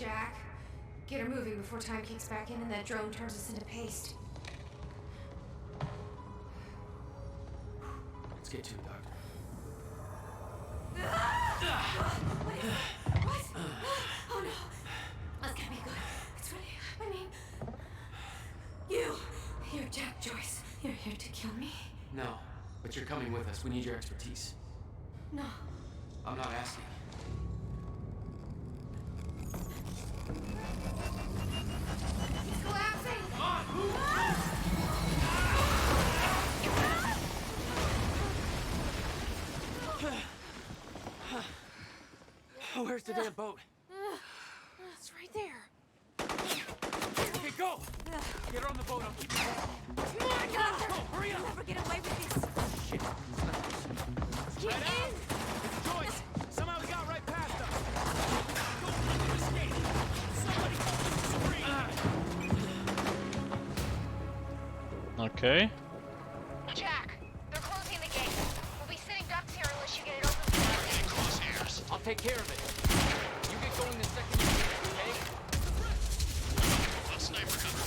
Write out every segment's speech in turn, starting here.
Jack. Get her moving before time kicks back in and that drone turns us into paste. Let's get to it, Doctor. What? Oh no. That's gonna be good. It's really happening. You're Jack Joyce. You're here to kill me? No, but you're coming with us. We need your expertise. No. I'm not asking. It's collapsing! Come on, move! Oh, where's the damn boat? It's right there. Okay, go! Get her on the boat, I'll keep you moving. Come on, Doctor! Go, hurry up! I'll never get away with this. Shit, Get in! Joyce! Somehow we got right past them! Go, escape! Somebody scream! Okay. Jack, they're closing the gate. We'll be sitting ducks here unless you get it open. Crosshairs. I'll take care of it. You get going the second you get it, okay? Let's sniper cover.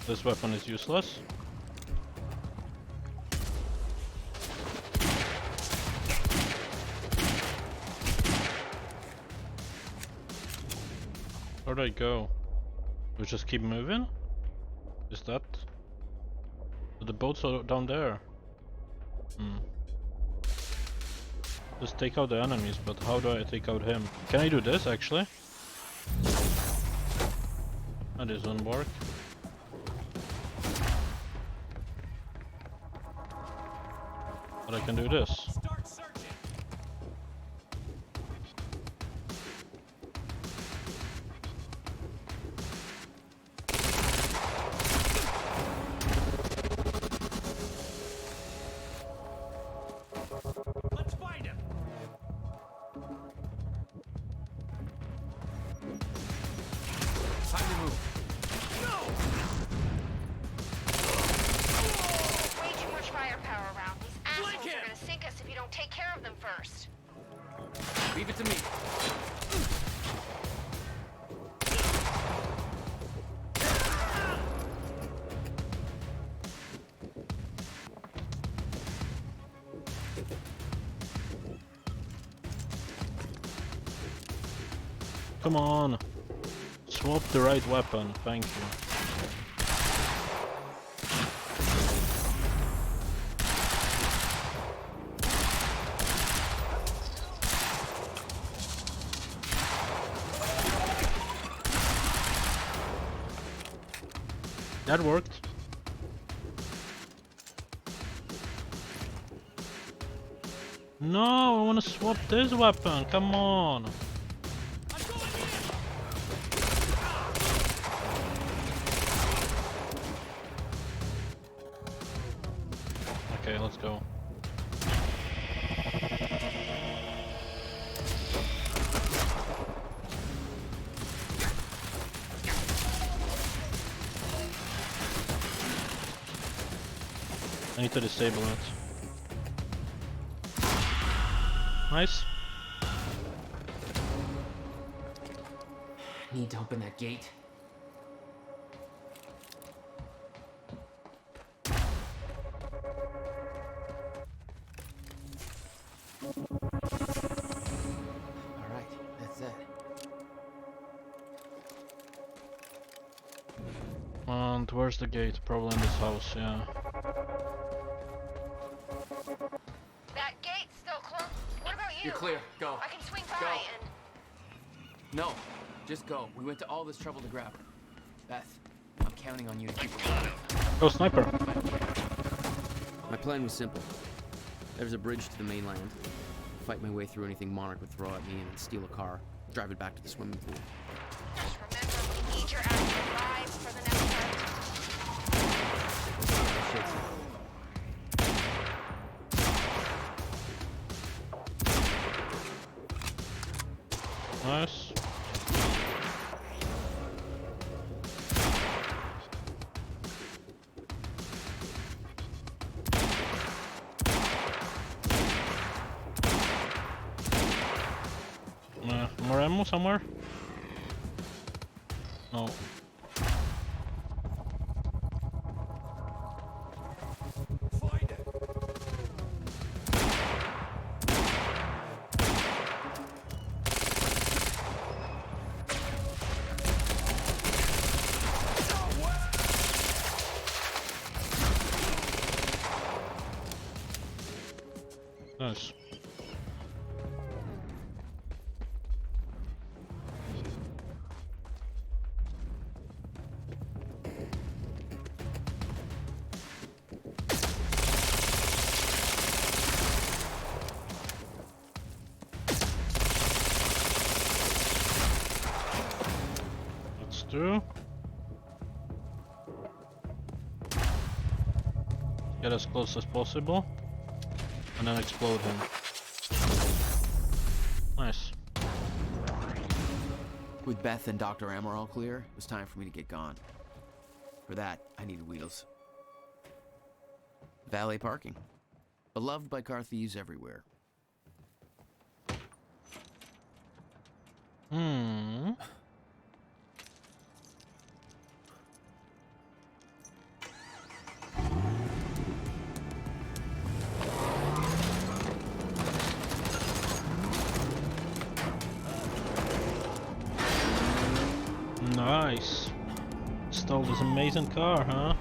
This weapon is useless. Where'd I go? We just keep moving? Is that? The boats are down there. Just take out the enemies, but how do I take out him? Can I do this actually? That doesn't work. But I can do this. Start searching! Let's find him! Time to move. No! Way too much firepower around. These assholes Flank him! are gonna sink us if you don't take care of them first. Leave it to me. Come on! Swap the right weapon, thank you. That worked. No, I want to swap this weapon, come on! I'm going in! Okay, let's go. I need to disable it. Nice. Need to open that gate. Alright, that's it. And where's the gate? Probably in this house, yeah. That gate's still closed. What about you? You're clear, go. I can swing by Go. and... No, just go. We went to all this trouble to grab her. Beth, I'm counting on you to keep her. Got him. Go sniper! My plan was simple. There's a bridge to the mainland. Fight my way through anything Monarch would throw at me and then steal a car, drive it back to the swimming pool. Just remember, we need your active lives for the next round. Nice. ammo somewhere? No. Nice. Let's do. Get as close as possible. And then explode him. Nice. With Beth and Dr. Amaral clear, it was time for me to get gone. For that, I needed wheels. Valet parking. Beloved by car thieves everywhere. Nice. Stole this amazing car, huh?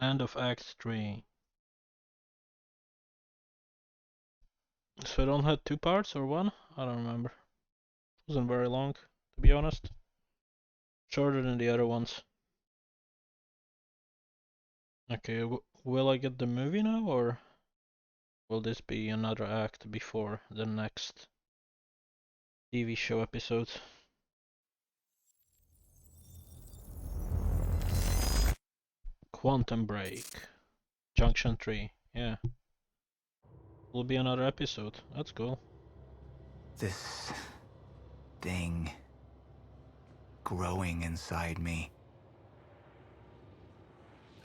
End of Act 3. So it only had 2 parts or 1? I don't remember. It wasn't very long, to be honest. Shorter than the other ones. Okay, will I get the movie now, or will this be another act before the next TV show episode? Quantum Break. Junction 3, yeah. Will be another episode, that's cool. This thing growing inside me.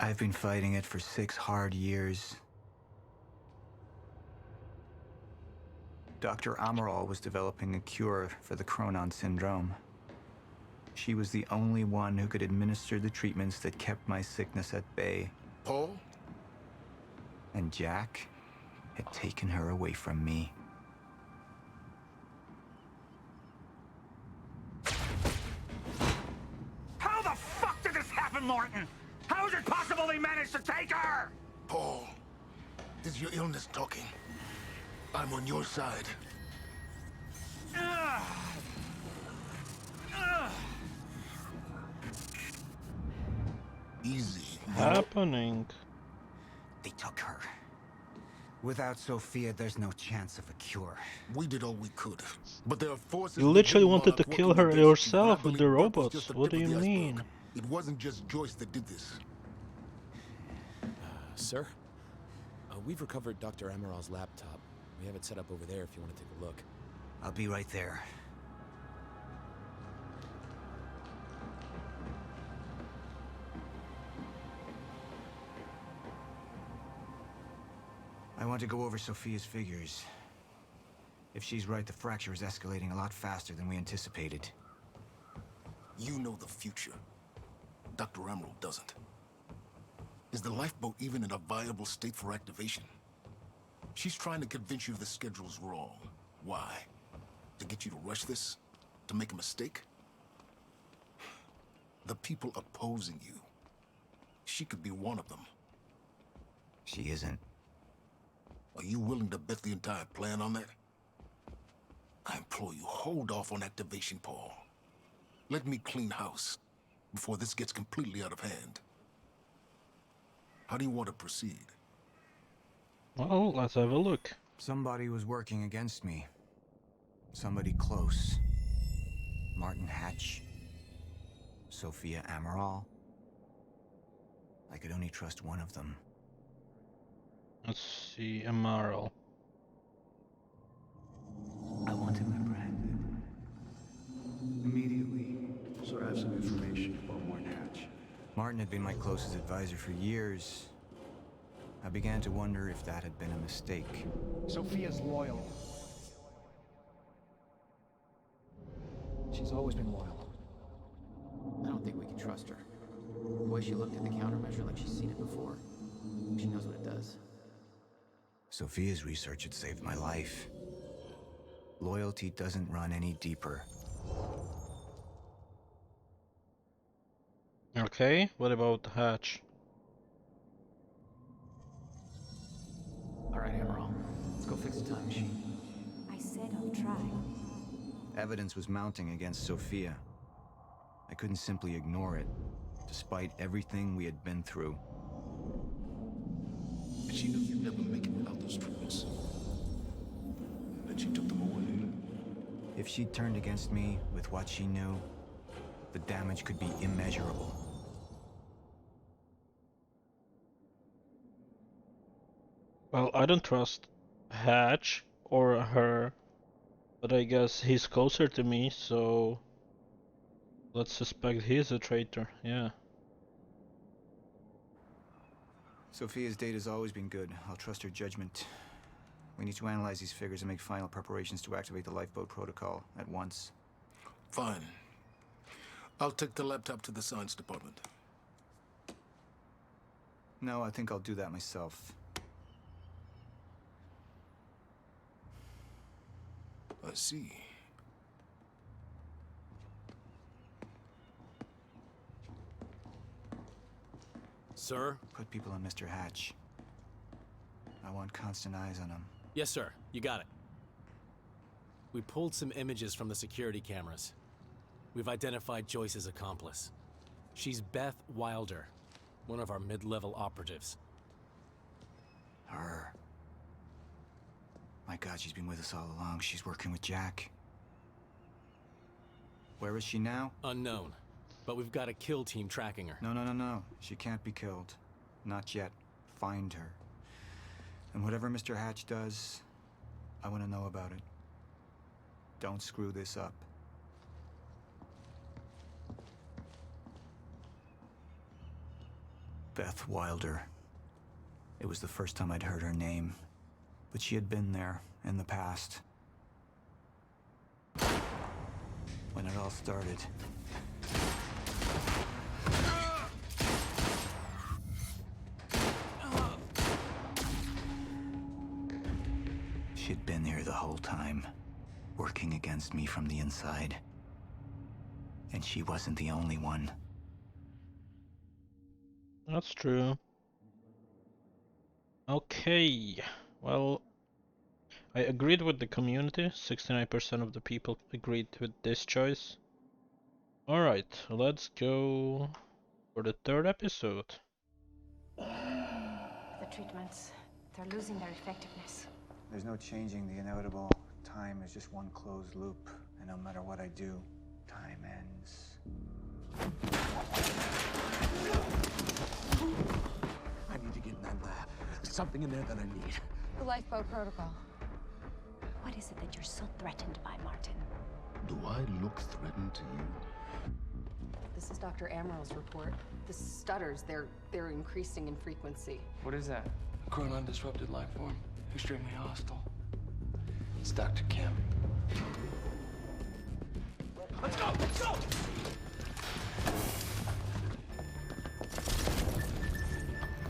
I've been fighting it for 6 hard years. Dr. Amaral was developing a cure for the Chronon syndrome. She was the only one who could administer the treatments that kept my sickness at bay. Paul? And Jack had taken her away from me. How the fuck did this happen, Morton? How is it possible they managed to take her? Paul, is your illness talking? I'm on your side. Easy. Happening. They took her. Without Sophia, there's no chance of a cure. We did all we could, but there are forces. You literally wanted to working kill her against you, yourself and I with the believe that was robots. just the What do tip of you the mean? iceberg. It wasn't just Joyce that did this. Sir? We've recovered Dr. Amaral's laptop. We have it set up over there if you want to take a look. I'll be right there. I want to go over Sophia's figures. If she's right, the fracture is escalating a lot faster than we anticipated. You know the future. Dr. Amaral doesn't. Is the lifeboat even in a viable state for activation? She's trying to convince you the schedule's wrong. Why? To get you to rush this? To make a mistake? The people opposing you. She could be one of them. She isn't. Are you willing to bet the entire plan on that? I implore you, hold off on activation, Paul. Let me clean house before this gets completely out of hand. How do you want to proceed? Well, let's have a look. Somebody was working against me. Somebody close. Martin Hatch. Sophia Amaral. I could only trust one of them. Let's see, Amaral. I want him apprehended. Immediately. So I have some information about Martin Hatch. Martin had been my closest advisor for years. I began to wonder if that had been a mistake. Sophia's loyal. She's always been loyal. I don't think we can trust her. The way she looked at the countermeasure like she's seen it before. She knows what it does. Sophia's research had saved my life. Loyalty doesn't run any deeper. Okay, what about Hatch? Alright, Emerald. Let's go fix the time machine. I said I'll try. Evidence was mounting against Sophia. I couldn't simply ignore it, despite everything we had been through. And she knew you'd never make it without those treatments. And she took them away. If she'd turned against me with what she knew, the damage could be immeasurable. Well, I don't trust Hatch or her, but I guess he's closer to me, so let's suspect he's a traitor, yeah. Sophia's data's always been good. I'll trust her judgment. We need to analyze these figures and make final preparations to activate the lifeboat protocol at once. Fine. I'll take the laptop to the science department. No, I think I'll do that myself. I see. Sir? Put people on Mr. Hatch. I want constant eyes on him. Yes, sir. You got it. We pulled some images from the security cameras. We've identified Joyce's accomplice. She's Beth Wilder, one of our mid-level operatives. Her. My God, she's been with us all along. She's working with Jack. Where is she now? Unknown. But we've got a kill team tracking her. No. She can't be killed. Not yet. Find her. And whatever Mr. Hatch does, I want to know about it. Don't screw this up. Beth Wilder. It was the first time I'd heard her name, but she had been there in the past. When it all started. She'd been here the whole time, working against me from the inside. And she wasn't the only one. That's true. Okay, well, I agreed with the community. 69% of the people agreed with this choice. Alright, let's go for the third episode. The treatments, they're losing their effectiveness. There's no changing the inevitable. Time is just one closed loop, and no matter what I do, time ends. I need to get in that lab. There's something in there that I need. The lifeboat protocol. What is it that you're so threatened by, Martin? Do I look threatened to you? This is Dr. Amaril's report. The stutters, they're increasing in frequency. What is that? A current undisrupted life form. Extremely hostile. It's Dr. Kim. Let's go! Let's go!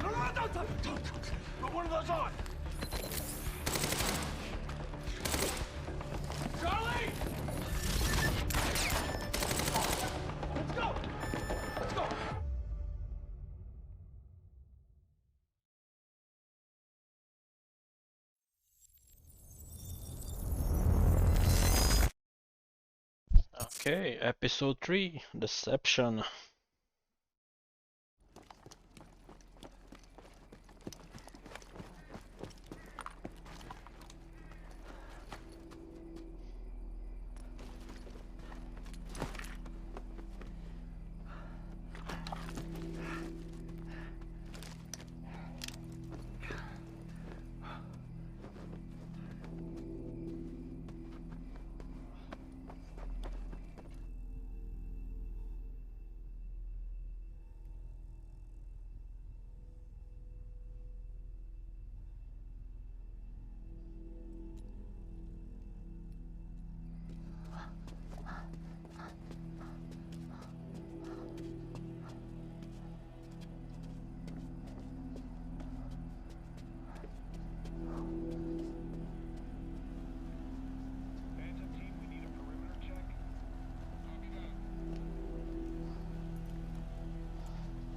No, don't. Put one of those on. Charlie! Let's go! Let's go! Okay, episode 3, Deception.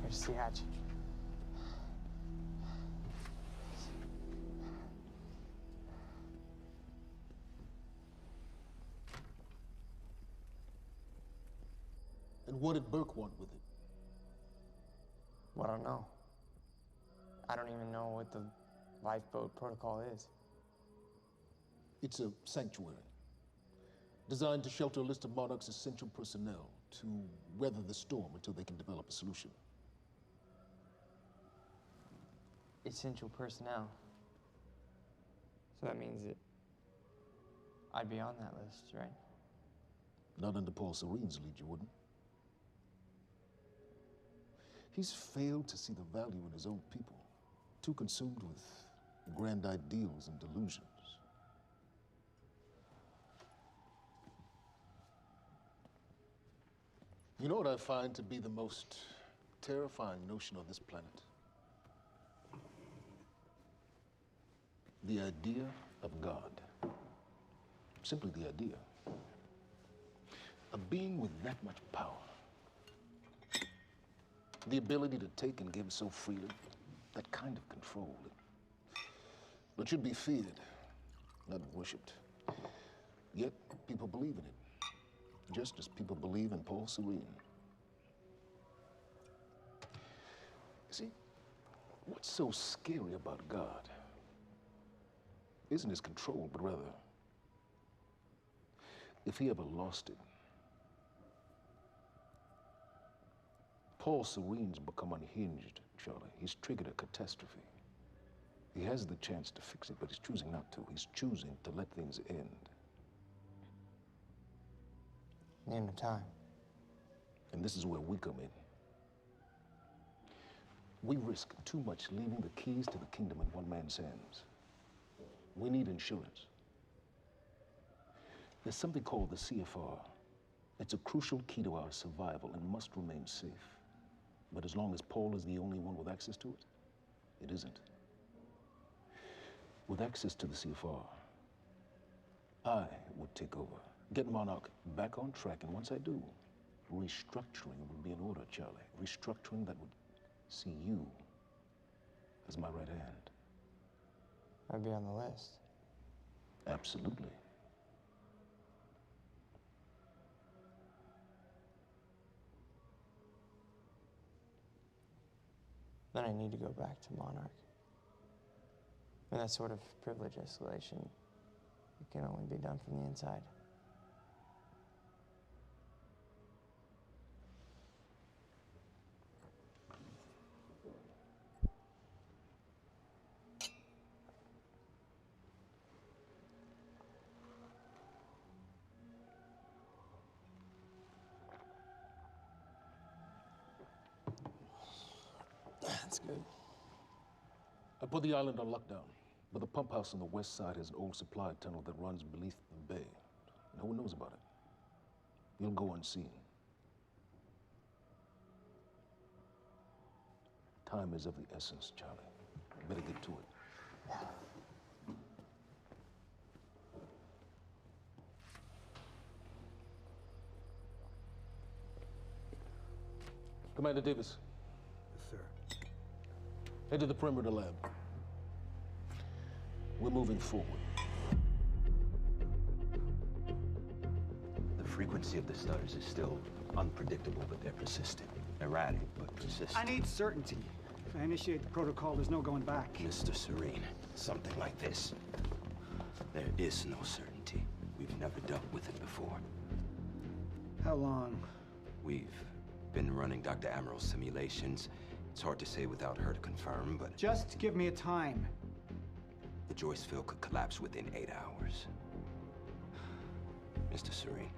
There's the hatch. And what did Burke want with it? Well, I don't know. I don't even know what the lifeboat protocol is. It's a sanctuary, designed to shelter a list of Monarch's essential personnel to weather the storm until they can develop a solution. Essential personnel. So that means that I'd be on that list, right? Not under Paul Serene's lead, you wouldn't. He's failed to see the value in his own people, too consumed with grand ideals and delusions. You know what I find to be the most terrifying notion on this planet? The idea of God. Simply the idea. A being with that much power. The ability to take and give so freely. That kind of control. It should be feared, not worshipped. Yet people believe in it. Just as people believe in Paul Serene. See, what's so scary about God isn't his control, but rather, if he ever lost it. Paul Serene's become unhinged, Charlie. He's triggered a catastrophe. He has the chance to fix it, but he's choosing not to. He's choosing to let things end. The end of time. And this is where we come in. We risk too much leaving the keys to the kingdom in one man's hands. We need insurance. There's something called the CFR. It's a crucial key to our survival and must remain safe. But as long as Paul is the only one with access to it, it isn't. With access to the CFR, I would take over. Get Monarch back on track, and once I do, restructuring would be in order, Charlie. Restructuring that would see you as my right hand. I'd be on the list. Absolutely. Then I need to go back to Monarch. And that sort of privilege escalation, it can only be done from the inside. That's good. I put the island on lockdown, but the pump house on the west side has an old supply tunnel that runs beneath the bay. No one knows about it. You'll go unseen. Time is of the essence, Charlie. Better get to it. Commander Davis. Yes, sir. Head to the perimeter lab. We're moving forward. The frequency of the stutters is still unpredictable, but they're persistent. Erratic, but persistent. I need certainty. If I initiate the protocol, there's no going back. Mr. Serene, something like this. There is no certainty. We've never dealt with it before. How long? We've been running Dr. Amaril's simulations. It's hard to say without her to confirm, but... Just give me a time. The Joyce field could collapse within 8 hours. Mr. Serene,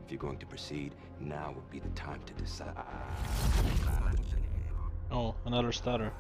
if you're going to proceed, now would be the time to decide. Oh, another stutter.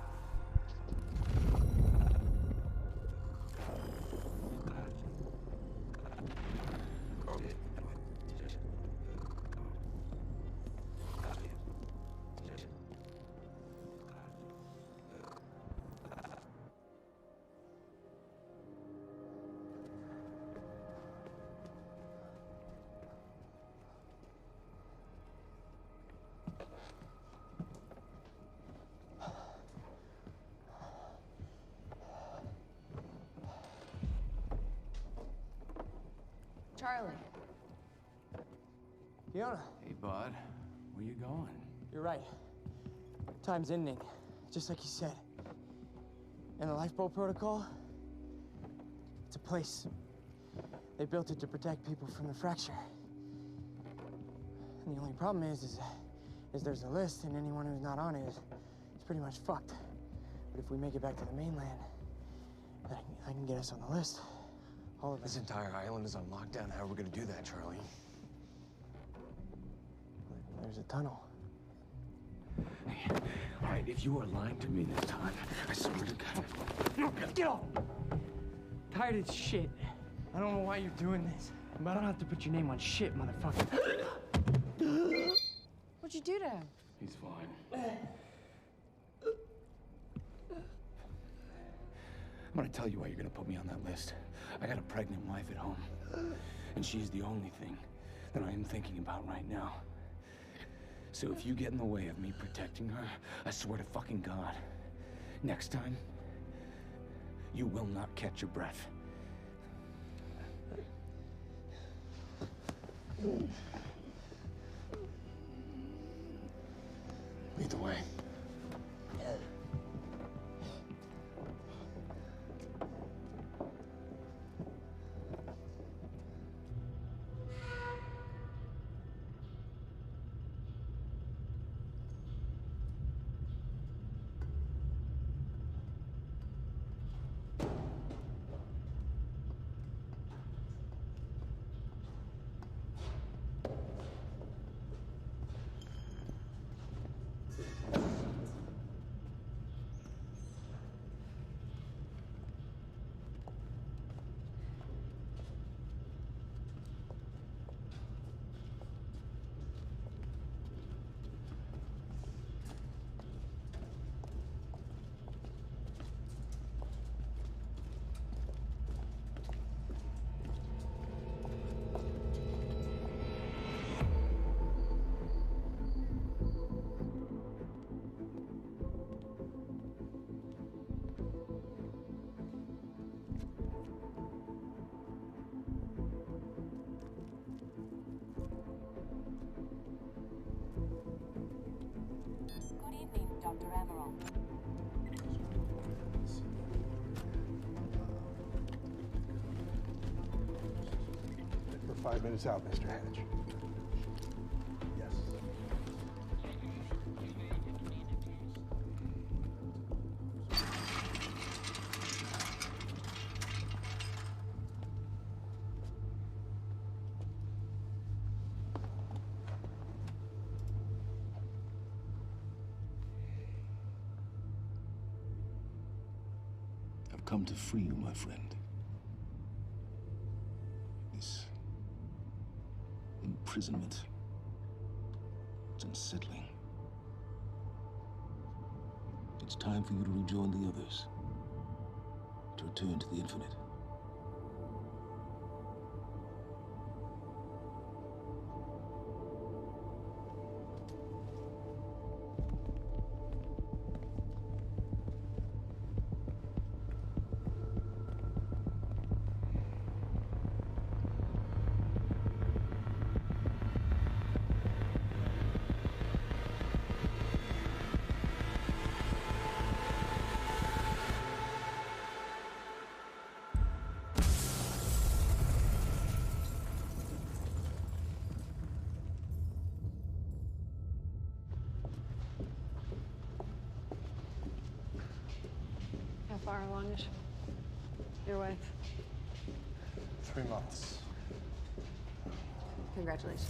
Charlie. Fiona. Hey, bud. Where you going? You're right. Time's ending, just like you said. And the lifeboat protocol? It's a place. They built it to protect people from the fracture. And the only problem is there's a list, and anyone who's not on it is pretty much fucked. But if we make it back to the mainland, I can get us on the list. All of us. This entire island is on lockdown. How are we gonna do that, Charlie? There's a tunnel. Hey, all right, if you are lying to me this time, I swear to God. Get off! Tired of this shit. I don't know why you're doing this, but I don't have to put your name on shit, motherfucker. What'd you do to him? He's fine. I'm gonna tell you why you're gonna put me on that list. I got a pregnant wife at home, and she's the only thing that I am thinking about right now. So if you get in the way of me protecting her, I swear to fucking God, next time, you will not catch your breath. Lead the way. We're 5 minutes out, Mr. Hatch. Yes. I've come to free you, my friend. This imprisonment, it's unsettling. It's time for you to rejoin the others, to return to the infinite. How far along is your wife? 3 months. Congratulations.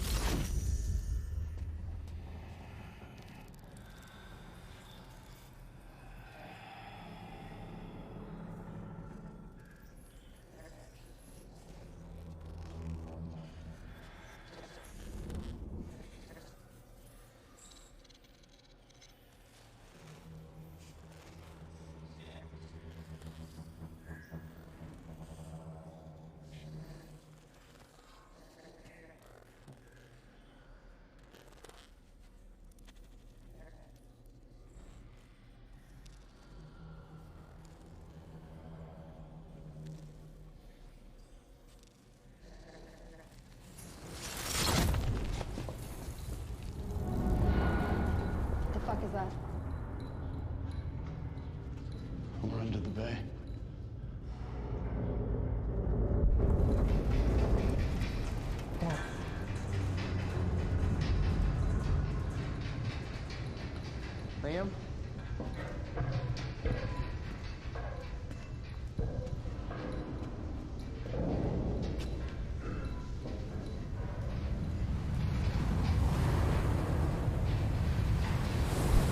Liam?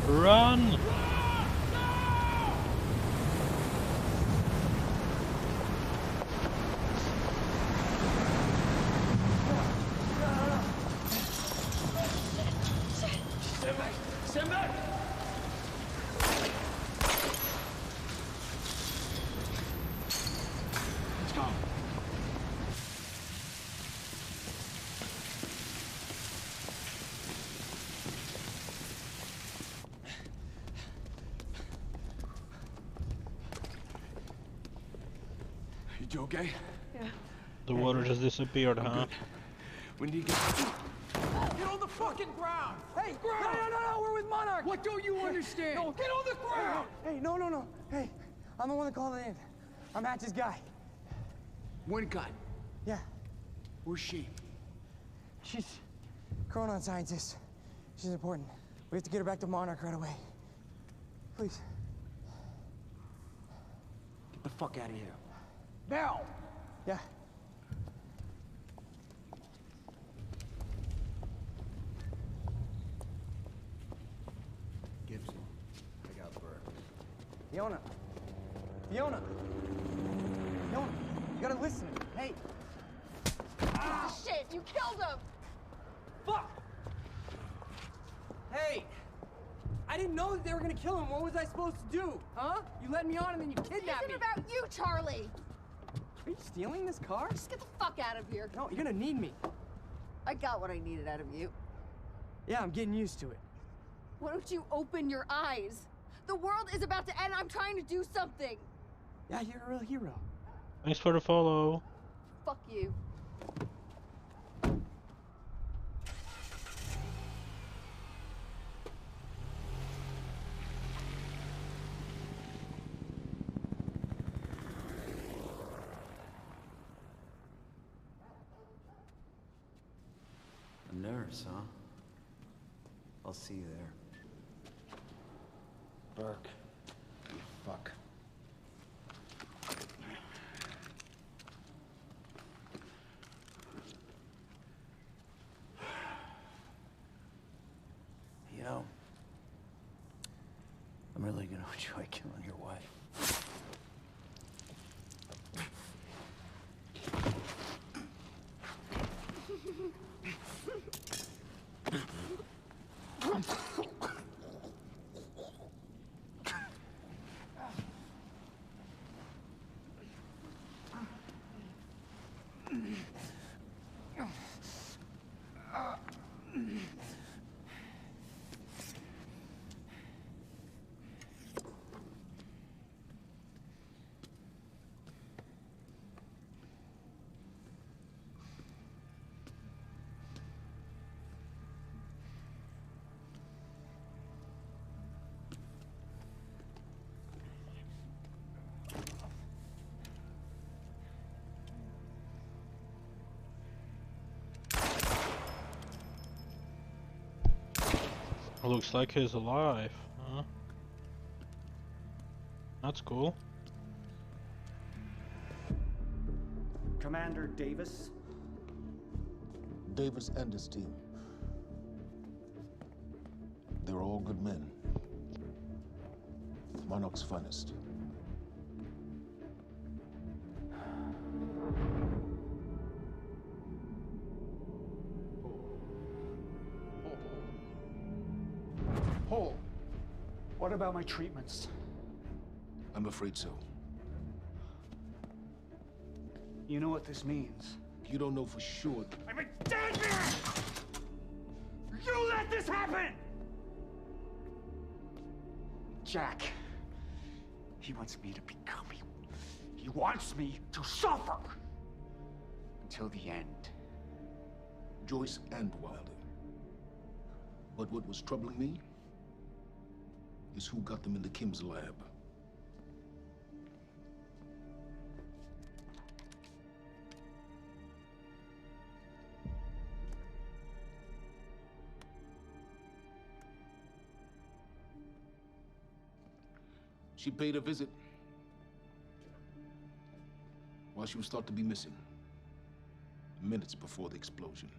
Run! Stand back! Stand back! Let's go. You okay? Yeah. The water just disappeared, huh? When do you get... Get on the fucking ground! Hey, no, we're with Monarch! What don't you understand? No, get on the ground! Hey, no. Hey, I'm the one that called it in. I'm Hatch's guy. One gun. Yeah. Where's she? She's Chronon scientist. She's important. We have to get her back to Monarch right away. Please. Get the fuck out of here. Now! Yeah. Gibson, I got Burke. Fiona, you gotta listen to me. Hey. Ah, shit, you killed him! Fuck! Hey! I didn't know that they were gonna kill him. What was I supposed to do? Huh? You let me on and then you kidnapped me. This isn't about you, Charlie! Are you stealing this car? Just get the fuck out of here. No, you're gonna need me. I got what I needed out of you. Yeah, I'm getting used to it. Why don't you open your eyes? The world is about to end. I'm trying to do something. Yeah, you're a real hero. Thanks for the follow. Fuck you. A nurse, huh? I'll see you there. Burke. You fuck. You know, I'm really gonna enjoy killing your wife. Looks like he's alive, huh? That's cool. Commander Davis? Davis and his team. They were all good men. Monarch's finest. Paul, what about my treatments? I'm afraid so. You know what this means? You don't know for sure. I'm a dead man! You let this happen! Jack, he wants me to become you. He wants me to suffer until the end. Joyce and Wilder. But what was troubling me is who got them into Kim's lab. She paid a visit while she was thought to be missing, minutes before the explosion.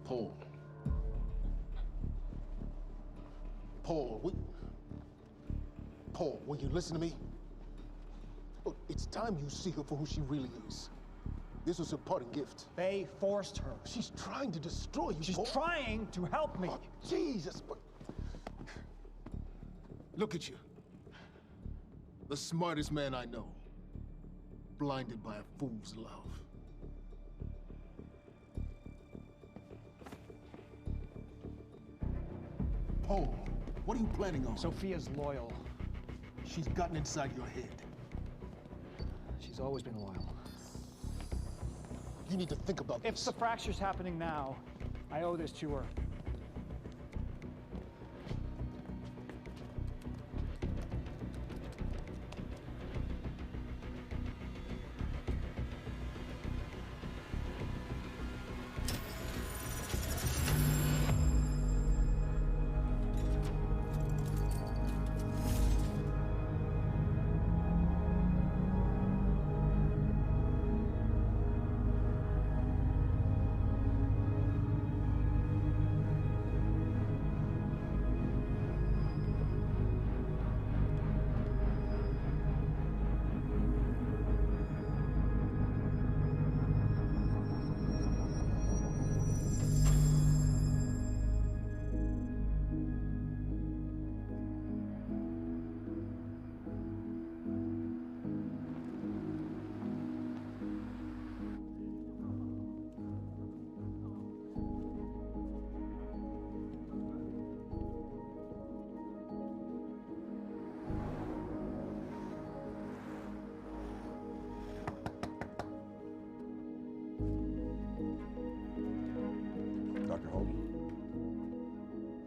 Paul. Paul, will you listen to me? Look, it's time you see her for who she really is. This was her parting gift. They forced her. She's trying to destroy you, She's Paul. trying to help me. Oh, Jesus, but... Look at you. The smartest man I know. Blinded by a fool's love. Paul, what are you planning on? Sophia's loyal. She's gotten inside your head. She's always been loyal. You need to think about If this. the fracture's happening now, I owe this to her. Dr. Holden?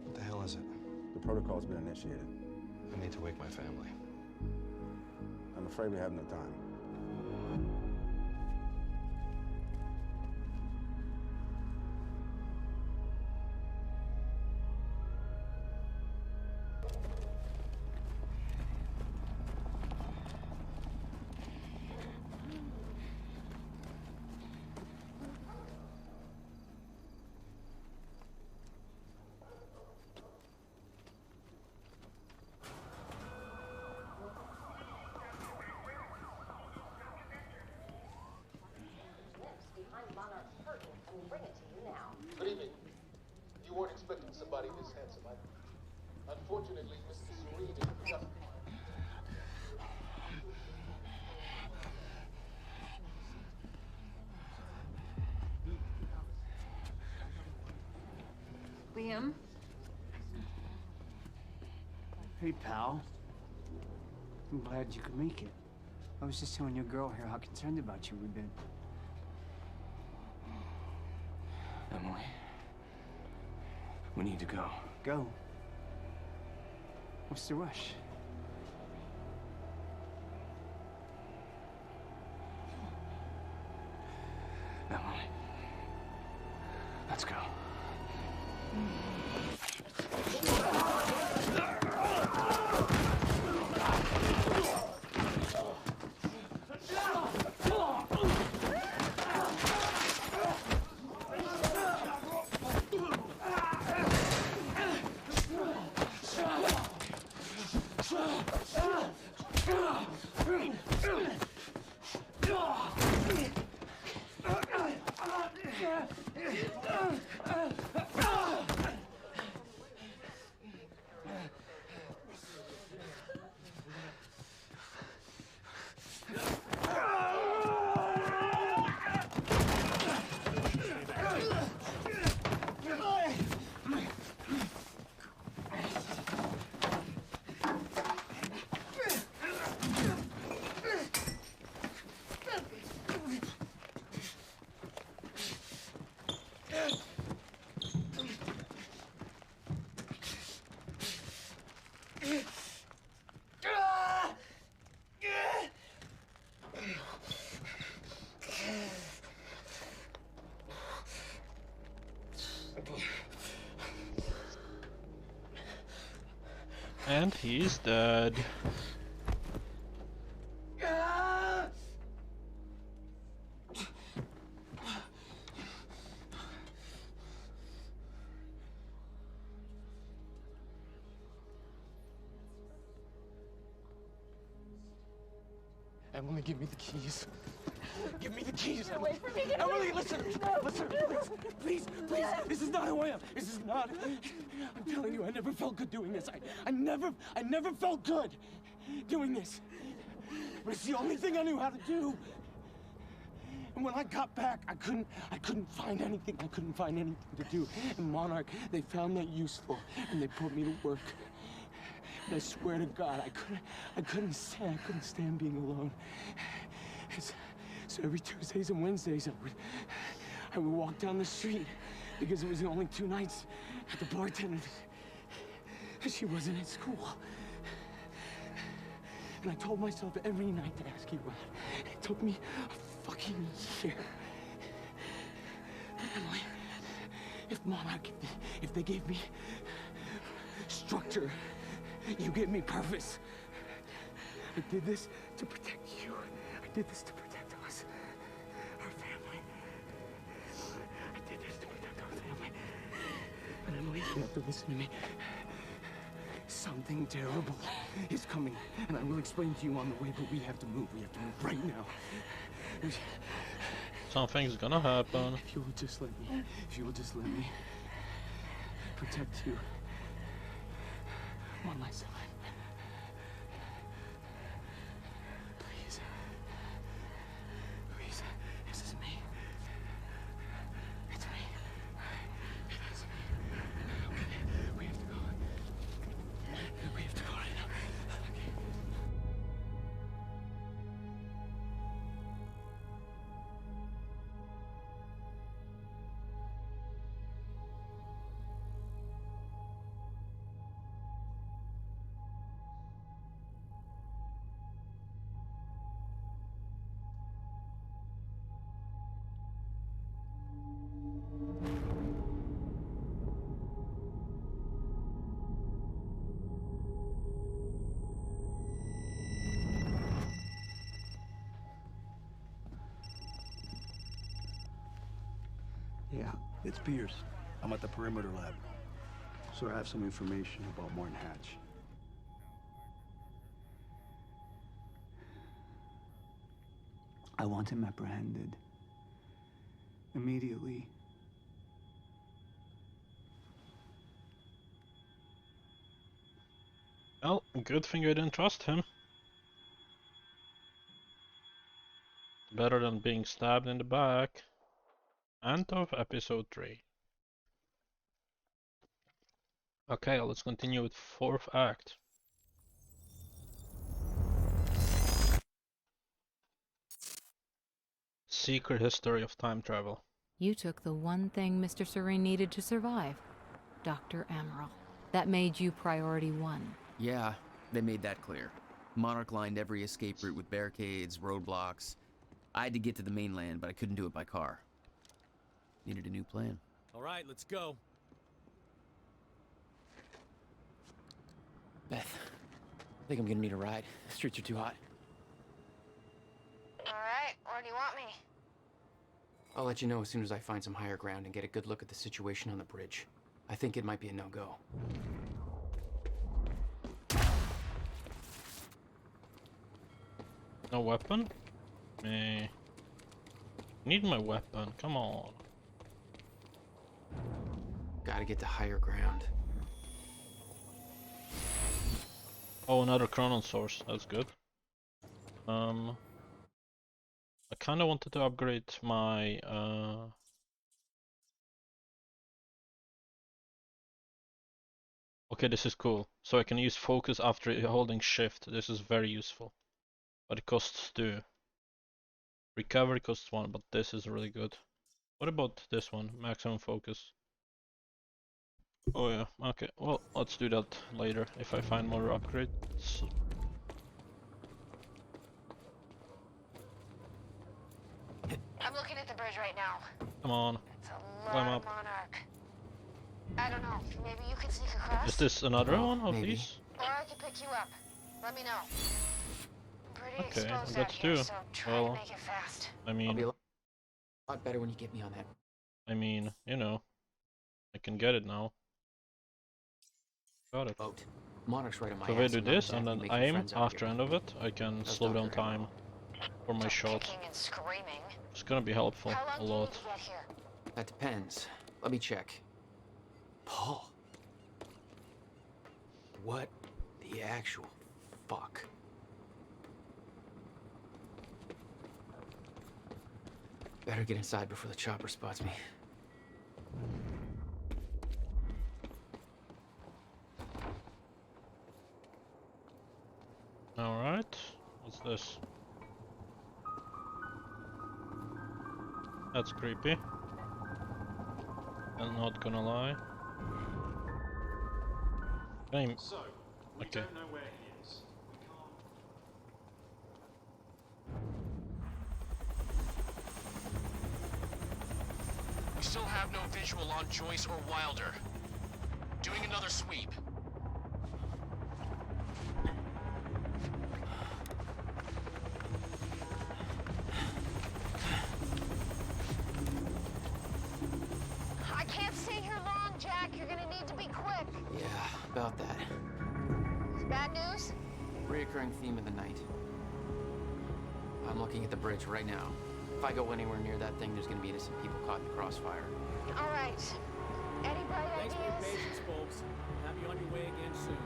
What the hell is it? The protocol's been initiated. I need to wake my family. I'm afraid we have no time. Good evening. You weren't expecting somebody this handsome. Unfortunately, Mr. Serene is just... Liam? Hey, pal. I'm glad you could make it. I was just telling your girl here how concerned about you we've been. Emily, we need to go. Go. What's the rush? Emily, let's go. And he's dead. Emily, give me the keys. Give me the keys. Get away from me, get Emily, away. listen, please, this is not who I am. This is not. I'm telling you, I never felt good doing this. I never felt good doing this. But it's the only thing I knew how to do. And when I got back, I couldn't find anything. I couldn't find anything to do. And Monarch, they found that useful, and they put me to work. And I swear to God, I couldn't stand being alone. So every Tuesdays and Wednesdays, I would walk down the street because it was the only 2 nights at the bartender. She wasn't at school. And I told myself every night to ask you out. It took me a fucking year. But Emily, if Monarch, if they gave me structure, you gave me purpose. I did this to protect you. I did this to protect us, our family. I did this to protect our family. And Emily, you have to listen to me. Something terrible is coming, and I will explain to you on the way, but we have to move. We have to move right now. Something's gonna happen. If you will just let me protect you one last time. Please. Please. This is me. It's me. It is me. Okay. We have to go. We have to go right now. Okay. Yeah, it's Pierce. I'm at the Perimeter Lab. So I have some information about Martin Hatch. I want him apprehended. Immediately. Well, good thing I didn't trust him. Better than being stabbed in the back. End of episode 3. Okay, let's continue with 4th act. Secret history of time travel. You took the one thing Mr. Serene needed to survive, Dr. Amaral. That made you priority 1. Yeah, they made that clear. Monarch lined every escape route with barricades, roadblocks. I had to get to the mainland, but I couldn't do it by car. Needed a new plan. All right, let's go. Beth, I think I'm gonna need a ride. The streets are too hot. All right, where do you want me? I'll let you know as soon as I find some higher ground and get a good look at the situation on the bridge. I think it might be a no-go. No weapon? Need my weapon, come on. Gotta get to higher ground. Oh, another chronon source, that's good. I kinda wanted to upgrade my Okay, this is cool. So I can use focus after holding shift. This is very useful. But it costs 2. Recovery costs 1, but this is really good. What about this one? Maximum focus. Oh yeah, okay. Well, let's do that later if I find more upgrades. I'm looking at the bridge right now. Come on. It's a Climb lot up. of Monarch. I don't know, maybe you can sneak across? Is this another one of maybe. these? Or I can pick you up. Let me know. Pretty Okay, exposed out let's here, do. so try to Well, make it fast. I I'll be mean, a lot better when you get me on that. you know, I can get it now. Got it. Boat. Monarch's right on my So if I ass. do I'm not this and exactly then making aim friends out after here. end of it, I can That's slow down Dr. time for my shot. Kicking and screaming. It's gonna be helpful How long a do you lot. need to get here? That depends. Let me check. Paul. What the actual fuck? Better get inside before the chopper spots me. Alright, what's this? That's creepy. I'm not gonna lie. Okay. Don't know where he is. We still have no visual on Joyce or Wilder. Doing another sweep. I can't stay here long, Jack. You're gonna need to be quick. Yeah, about that. Bad news? Reoccurring theme of the night. I'm looking at the bridge right now. If I go anywhere near that thing, there's gonna be innocent people caught in the crossfire. All right. Any bright Thanks for your ideas? patience, folks. Have you on your way again soon.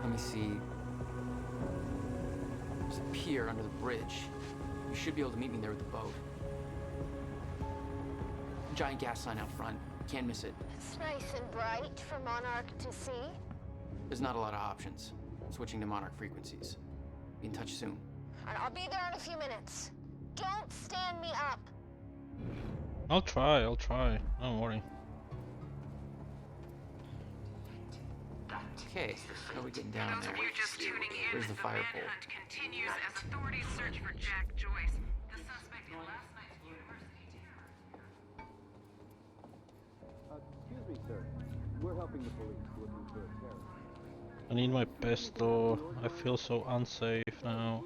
Let me see. There's a pier under the bridge. You should be able to meet me there with the boat. Giant gas sign out front. Can't miss it. It's nice and bright for Monarch to see. There's not a lot of options. Switching to Monarch frequencies. Be in touch soon. And I'll be there in a few minutes. Don't stand me up. I'll try. Don't worry. Okay, how are we getting down there? Where's the fire pole? Continues as authorities search for Jack Joyce, the suspect in last night's university terror. Excuse me, sir. We're helping the police looking for a terrorist. I need my pistol. I feel so unsafe now.